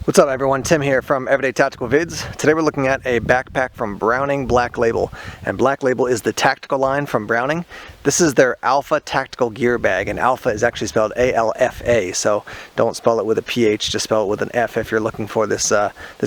What's up everyone, Tim here from Everyday Tactical Vids. Today we're looking at a backpack from Browning Black Label. And Black Label is the tactical line from Browning. This is their Alfa tactical gear bag, and Alfa is actually spelled A-L-F-A, so don't spell it with a P-H, just spell it with an F if you're looking for this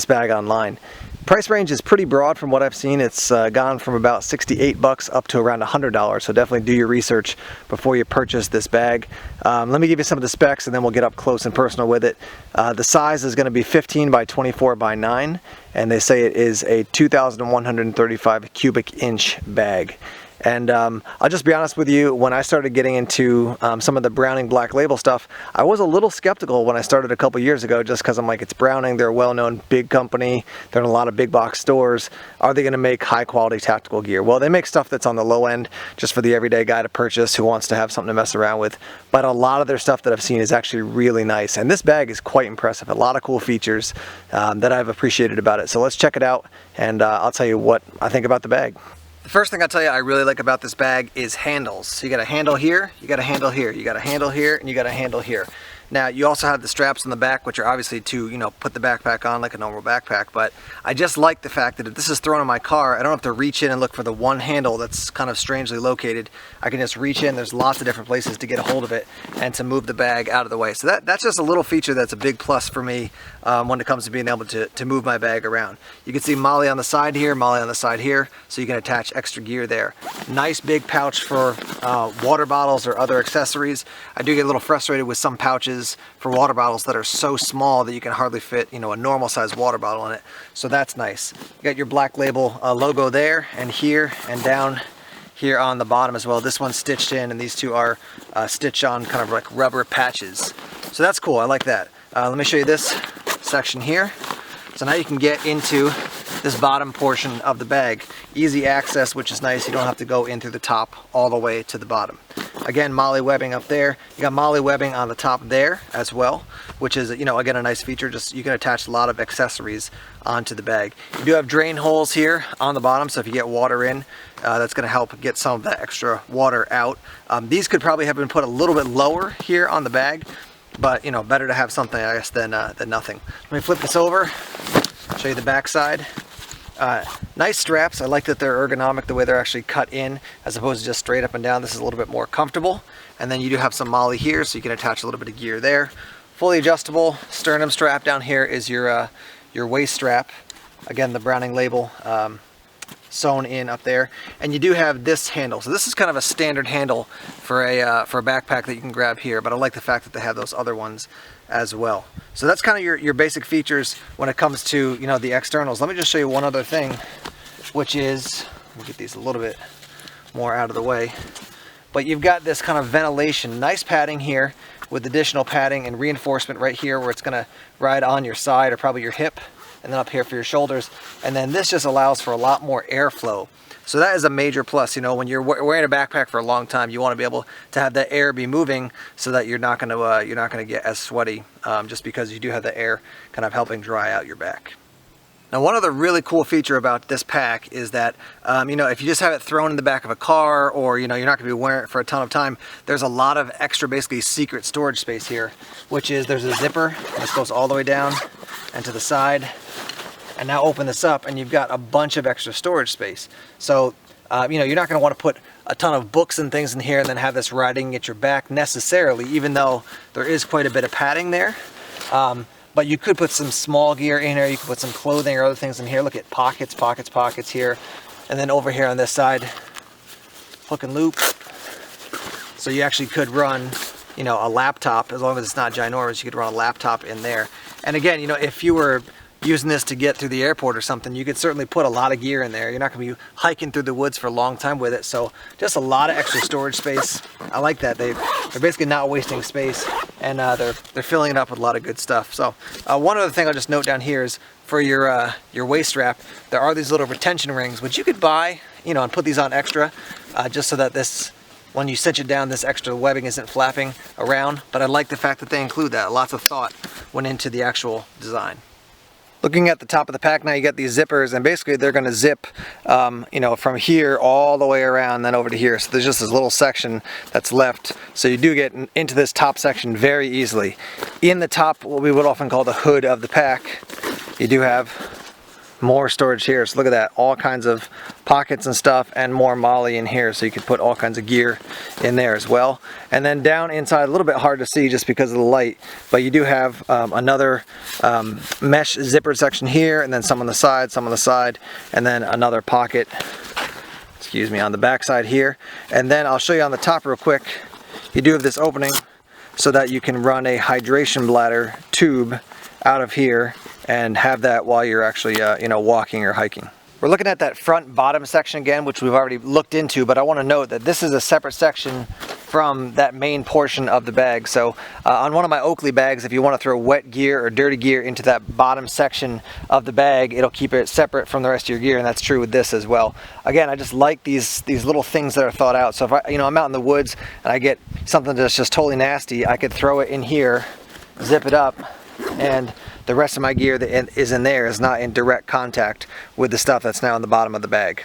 bag online. Price range is pretty broad from what I've seen. It's gone from about $68 up to around $100, so definitely do your research before you purchase this bag. Let me give you some of the specs and then we'll get up close and personal with it. The size is going to be 15 by 24 by 9, and they say it is a 2,135 cubic inch bag. And I'll just be honest with you, when I started getting into some of the Browning Black Label stuff, I was a little skeptical when I started a couple years ago, just because I'm like, it's Browning, they're a well-known big company, they're in a lot of big box stores. Are they going to make high quality tactical gear? Well, they make stuff that's on the low end, just for the everyday guy to purchase who wants to have something to mess around with. But a lot of their stuff that I've seen is actually really nice, and this bag is quite impressive. A lot of cool features that I've appreciated about it. So let's check it out, and I'll tell you what I think about the bag. The first thing I'll tell you I really like about this bag is handles. So you got a handle here, you got a handle here, you got a handle here, and you got a handle here. Now you also have the straps on the back, which are obviously to, you know, put the backpack on like a normal backpack, but I just like the fact that if this is thrown in my car, I don't have to reach in and look for the one handle that's kind of strangely located. I can just reach in, there's lots of different places to get a hold of it and to move the bag out of the way. So that's just a little feature that's a big plus for me when it comes to being able to move my bag around. You can see Molle on the side here, Molle on the side here, so you can attach extra gear there. Nice big pouch for water bottles or other accessories. I do get a little frustrated with some pouches for water bottles that are so small that you can hardly fit, you know, a normal size water bottle in it. So that's nice. You got your Black Label logo there and here and down here on the bottom as well. This one's stitched in, and these two are stitched on kind of like rubber patches. So that's cool, I like that. Let me show you this section here. So now you can get into this bottom portion of the bag. Easy access, which is nice. You don't have to go in through the top all the way to the bottom. Again, Molle webbing up there. You got Molle webbing on the top there as well, which is, you know, again, a nice feature. Just you can attach a lot of accessories onto the bag. You do have drain holes here on the bottom, so if you get water in, that's going to help get some of that extra water out. These could probably have been put a little bit lower here on the bag, but, you know, better to have something, I guess, than nothing. Let me flip this over, show you the back side. Nice straps. I like that they're ergonomic, the way they're actually cut in as opposed to just straight up and down. This is a little bit more comfortable. And then you do have some Molle here, so you can attach a little bit of gear there. Fully adjustable sternum strap. Down here is your waist strap. Again, the Browning label sewn in up there. And you do have this handle. So this is kind of a standard handle for a backpack that you can grab here, but I like the fact that they have those other ones as well. So that's kind of your basic features when it comes to, you know, the externals. Let me just show you one other thing, which is, let me get these a little bit more out of the way, but you've got this kind of ventilation, nice padding here with additional padding and reinforcement right here where it's going to ride on your side or probably your hip, and then up here for your shoulders. And then this just allows for a lot more airflow. So that is a major plus. You know, when you're wearing a backpack for a long time, you want to be able to have the air be moving so that you're not going to get as sweaty, just because you do have the air kind of helping dry out your back. Now, one other really cool feature about this pack is that, you know, if you just have it thrown in the back of a car, or, you know, you're not going to be wearing it for a ton of time, there's a lot of extra, basically secret storage space here, which is there's a zipper. This goes all the way down and to the side. And now open this up and you've got a bunch of extra storage space. So, you know, you're not going to want to put a ton of books and things in here and then have this riding at your back necessarily, even though there is quite a bit of padding there. But you could put some small gear in here. You could put some clothing or other things in here. Look at pockets, pockets, pockets here. And then over here on this side, hook and loop. So you actually could run, you know, a laptop, as long as it's not ginormous, you could run a laptop in there. And again, you know, if you were using this to get through the airport or something, you could certainly put a lot of gear in there. You're not going to be hiking through the woods for a long time with it, so just a lot of extra storage space. I like that. They're basically not wasting space, and they're filling it up with a lot of good stuff. So one other thing I'll just note down here is for your waist strap, there are these little retention rings, which you could buy, you know, and put these on extra, just so that this, when you cinch it down, this extra webbing isn't flapping around. But I like the fact that they include that. Lots of thought went into the actual design. Looking at the top of the pack now, you get these zippers, and basically they're going to zip, you know, from here all the way around, then over to here. So there's just this little section that's left. So you do get into this top section very easily. In the top, what we would often call the hood of the pack, you do have more storage here. So look at that, all kinds of pockets and stuff, and more Molle in here, so you can put all kinds of gear in there as well. And then down inside, a little bit hard to see just because of the light, but you do have another mesh zipper section here, and then some on the side, and then another pocket, excuse me, on the back side here. And then I'll show you on the top real quick, you do have this opening so that you can run a hydration bladder tube out of here and have that while you're actually you know, walking or hiking. We're looking at that front bottom section again, which we've already looked into, but I want to note that this is a separate section from that main portion of the bag. So on one of my Oakley bags, if you want to throw wet gear or dirty gear into that bottom section of the bag, it'll keep it separate from the rest of your gear, and that's true with this as well. Again, I just like these little things that are thought out. So if I'm out in the woods and I get something that's just totally nasty, I could throw it in here, zip it up, and the rest of my gear that is in there is not in direct contact with the stuff that's now in the bottom of the bag.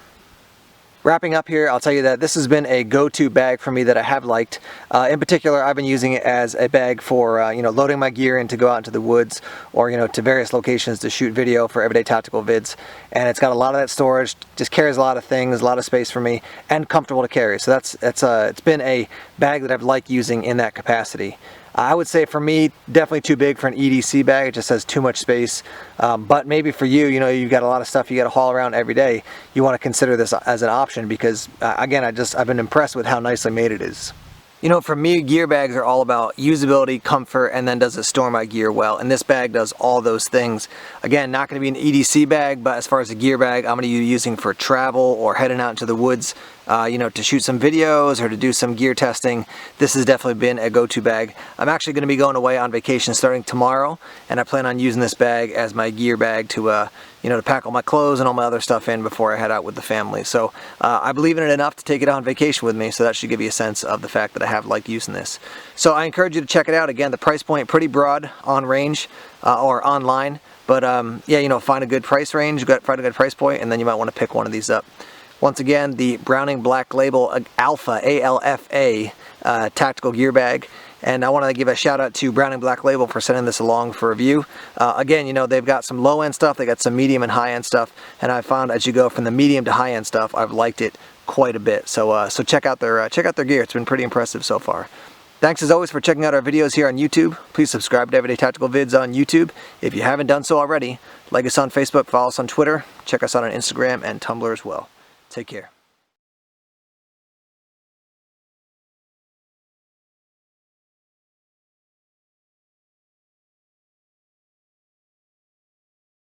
Wrapping up here, I'll tell you that this has been a go-to bag for me that I have liked. In particular, I've been using it as a bag for you know, loading my gear in to go out into the woods, or you know, to various locations to shoot video for everyday tactical vids. And it's got a lot of that storage, just carries a lot of things, a lot of space for me, and comfortable to carry. So it's been a bag that I've liked using in that capacity. I would say for me, definitely too big for an EDC bag. It just has too much space. But maybe for you, you know, you've got a lot of stuff you got to haul around every day. You want to consider this as an option because, again, I've been impressed with how nicely made it is. You know, for me, gear bags are all about usability, comfort, and then does it store my gear well? And this bag does all those things. Again, not going to be an EDC bag, but as far as a gear bag, I'm going to be using for travel or heading out into the woods, you know, to shoot some videos or to do some gear testing. This has definitely been a go-to bag. I'm actually going to be going away on vacation starting tomorrow, and I plan on using this bag as my gear bag to, you know, to pack all my clothes and all my other stuff in before I head out with the family. So I believe in it enough to take it on vacation with me, so that should give you a sense of the fact that I have liked using this. So I encourage you to check it out. Again, the price point pretty broad on range or online, but yeah, you know, find a good price range, find a good price point, and then you might want to pick one of these up. Once again, the Browning Black Label Alfa, A-L-F-A, tactical gear bag. And I want to give a shout out to Browning Black Label for sending this along for review. Again, you know, they've got some low end stuff, they got some medium and high end stuff, and I found as you go from the medium to high end stuff, I've liked it quite a bit. So so check out their gear. It's been pretty impressive so far. Thanks as always for checking out our videos here on YouTube. Please subscribe to Everyday Tactical Vids on YouTube if you haven't done so already. Like us on Facebook, follow us on Twitter, check us out on Instagram and Tumblr as well. Take care.